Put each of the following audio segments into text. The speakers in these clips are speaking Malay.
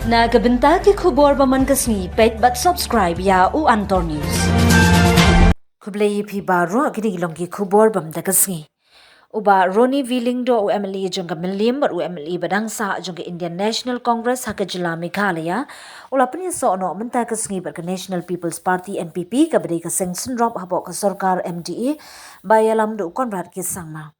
Na kabenta ki khubor baman kasni pet but subscribe ya u Antor News. Khublei phi baro kini longi khubor bam da kasni. Bah Ronnie willing do u MLA jong Millim but u MLA badang sa jong Indian National Congress hak jila Meghalaya. Ula pni so no menta kasni ber National People's Party NPP ka beri ka sanction drop habo ka sarkar MDA bayalam do konrad ki sangma.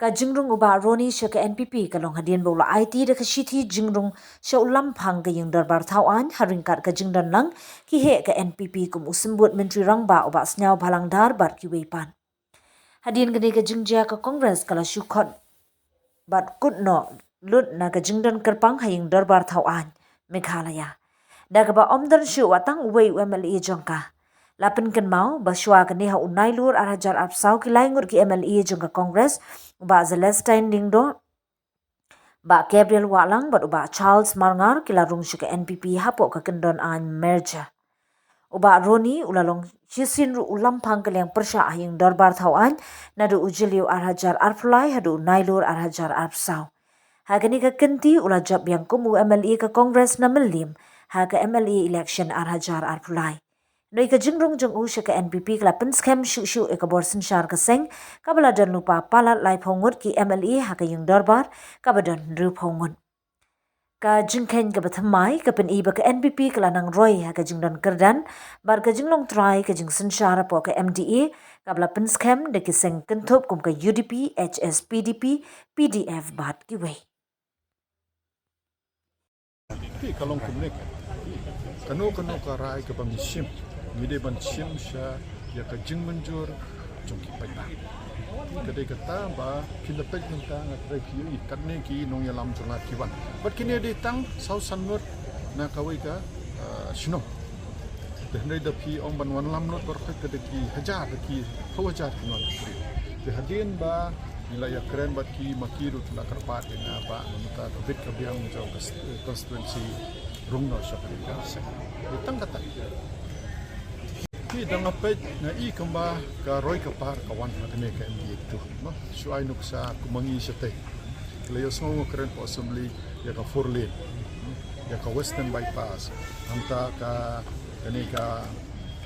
Ka jingrung Bah Ronnie sya ka NPP ka long hadien bola IT da ka shithi jingrung sya ulam phang ka yung darbar thawan haringkat ka jingdan lang ki he ka NPP kum usimbut menteri rangba Bah snyau bhalang dar bar ki weipan. Hadien gani ka jingjia ka Kongress kala syukot bat kut no lut na ka jingdan kerpang hayung darbar thawan Meghalaya. Da ka ba omdan syu watang uwei MLA jongka. Lapan kan mau baswa kan ha unai lur arajar apsau ki laingur ki MLA jong ka Kongress Bah Celestine Dingdo Bah Gabriel Walang but Bah Charles Marngar ki larung syuka NPP hapo ka kendon an merger. Bah Ronnie ulalong hisin ru ulam pangkel yang persya ahing darbar thawan nadu ujiliu arajar arfulai hadu unai lur arajar apsau. Hagani ka kenti ulajab yang kumu MLA ka Kongress na Millim ha ka MLA election arajar arfulai. Noi ka jingrung jong u sya ka NPP kala penskem syu ka borsin syar ka seng kabala dan lupa palat lai phongut ki MLA ha ka yung darbar kabadan ru phongut. Ka jingken ka bathamai ka pen iba ka NPP kala nang roy ha ka jingdan kerdan bar ka jinglong try ka jing sin syar po ka MDA kabala penskem de ki seng kentup kum ka UDP HS PDP PDF bat ki wei. Kalong kumnek kanu ka rai ka pamisim mide ban sim sya ya ka jing menjur jongki paita kadai kata ba kilapet minta ngat review kadne ki nong ya lam chunga kiwan but kini de tang sau sanut na kawai ka shino de da pi ong ban wan lam not berkat ka ki hajar ki hawajar ki non de hadin ba nilai ya keren bat ki makiru tula karpat na ba minta ka bit ka biang jong constituency rungno sya ka tang kata Ki dang apet na I kamba ka roy ka par kawan hatne ka MDA tu no suai nuk sa kumangi sate leyo smo keren po assembly ya ka 4 lane ya ka western bypass anta ka kani ka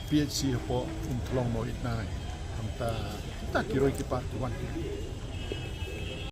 PHC po umtlong mo itnai anta ta ki roy ki par kawan